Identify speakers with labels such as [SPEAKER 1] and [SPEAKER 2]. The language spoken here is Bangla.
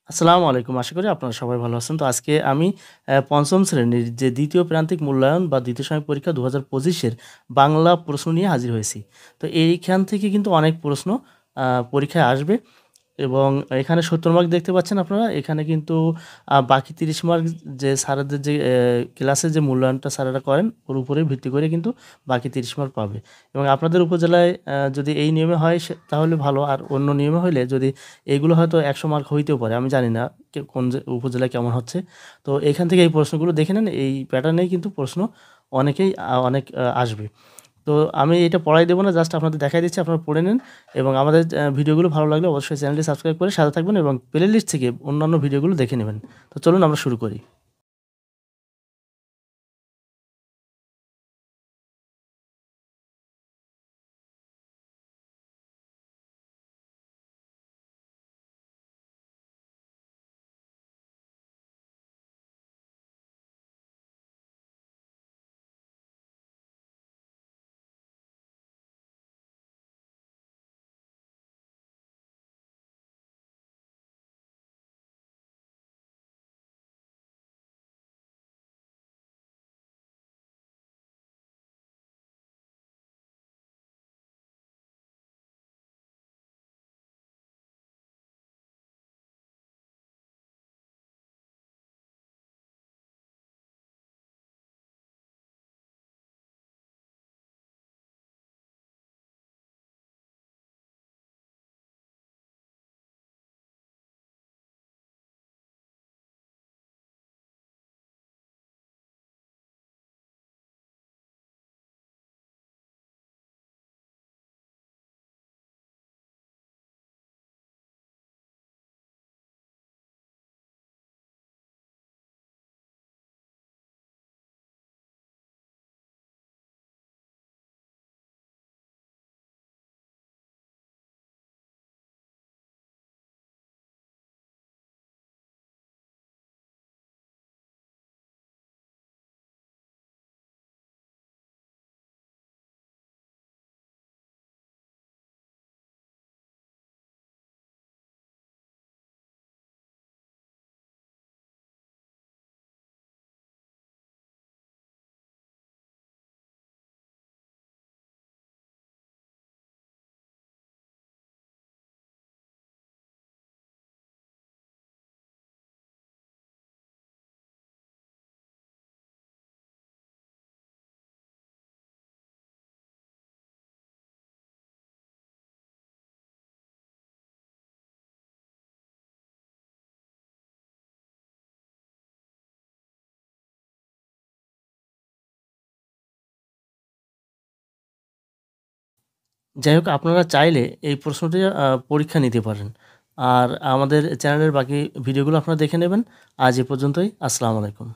[SPEAKER 1] আসসালামু আলাইকুম। আশা করি আপনারা সবাই ভালো আছেন। তো আজকে আমি ৫ম শ্রেণীর যে ২য় প্রান্তিক মূল্যায়ন বা ২য় সাময়িক পরীক্ষা ২০২৫ এর বাংলা প্রশ্ন নিয়ে হাজির হয়েছি। তো এইখান থেকে কিন্তু অনেক প্রশ্ন আ পরীক্ষায় আসবে এবং এখানে ৭০ মার্ক দেখতে পাচ্ছেন আপনারা। এখানে কিন্তু বাকি ৩০ মার্ক যে স্যারেদের যে ক্লাসে যে মূল্যায়নটা স্যারেরা করেন, ওর উপরে ভিত্তি করে কিন্তু বাকি ৩০ মার্ক পাবে এবং আপনাদের উপজেলায় যদি এই নিয়মে হয় তাহলে ভালো। আর অন্য নিয়মে হইলে যদি এইগুলো হয়তো ১০০ মার্ক হইতেও পারে। আমি জানি না কোন উপজেলায় কেমন হচ্ছে। তো এখান থেকে এই প্রশ্নগুলো দেখে নেন। এই প্যাটার্নেই কিন্তু প্রশ্ন অনেকেই অনেক আসবে। তো আমি এটা পড়াই দেব না, জাস্ট আপনাদের দেখাই দিচ্ছি, আপনারা পড়ে নেন এবং আমাদের ভিডিওগুলো ভালো লাগলে অবশ্যই চ্যানেলটি সাবস্ক্রাইব করে সাথে থাকবেন এবং প্লে লিস্ট থেকে অন্যান্য ভিডিওগুলো দেখে নেবেন। তো চলুন আমরা শুরু করি। যাই হোক, আপনারা চাইলে এই প্রশ্নটি পরীক্ষা নিতে পারেন। আর আমাদের চ্যানেলের বাকি ভিডিওগুলো আপনারা দেখে নেবেন। আজ এ পর্যন্তই। আসসালামু আলাইকুম।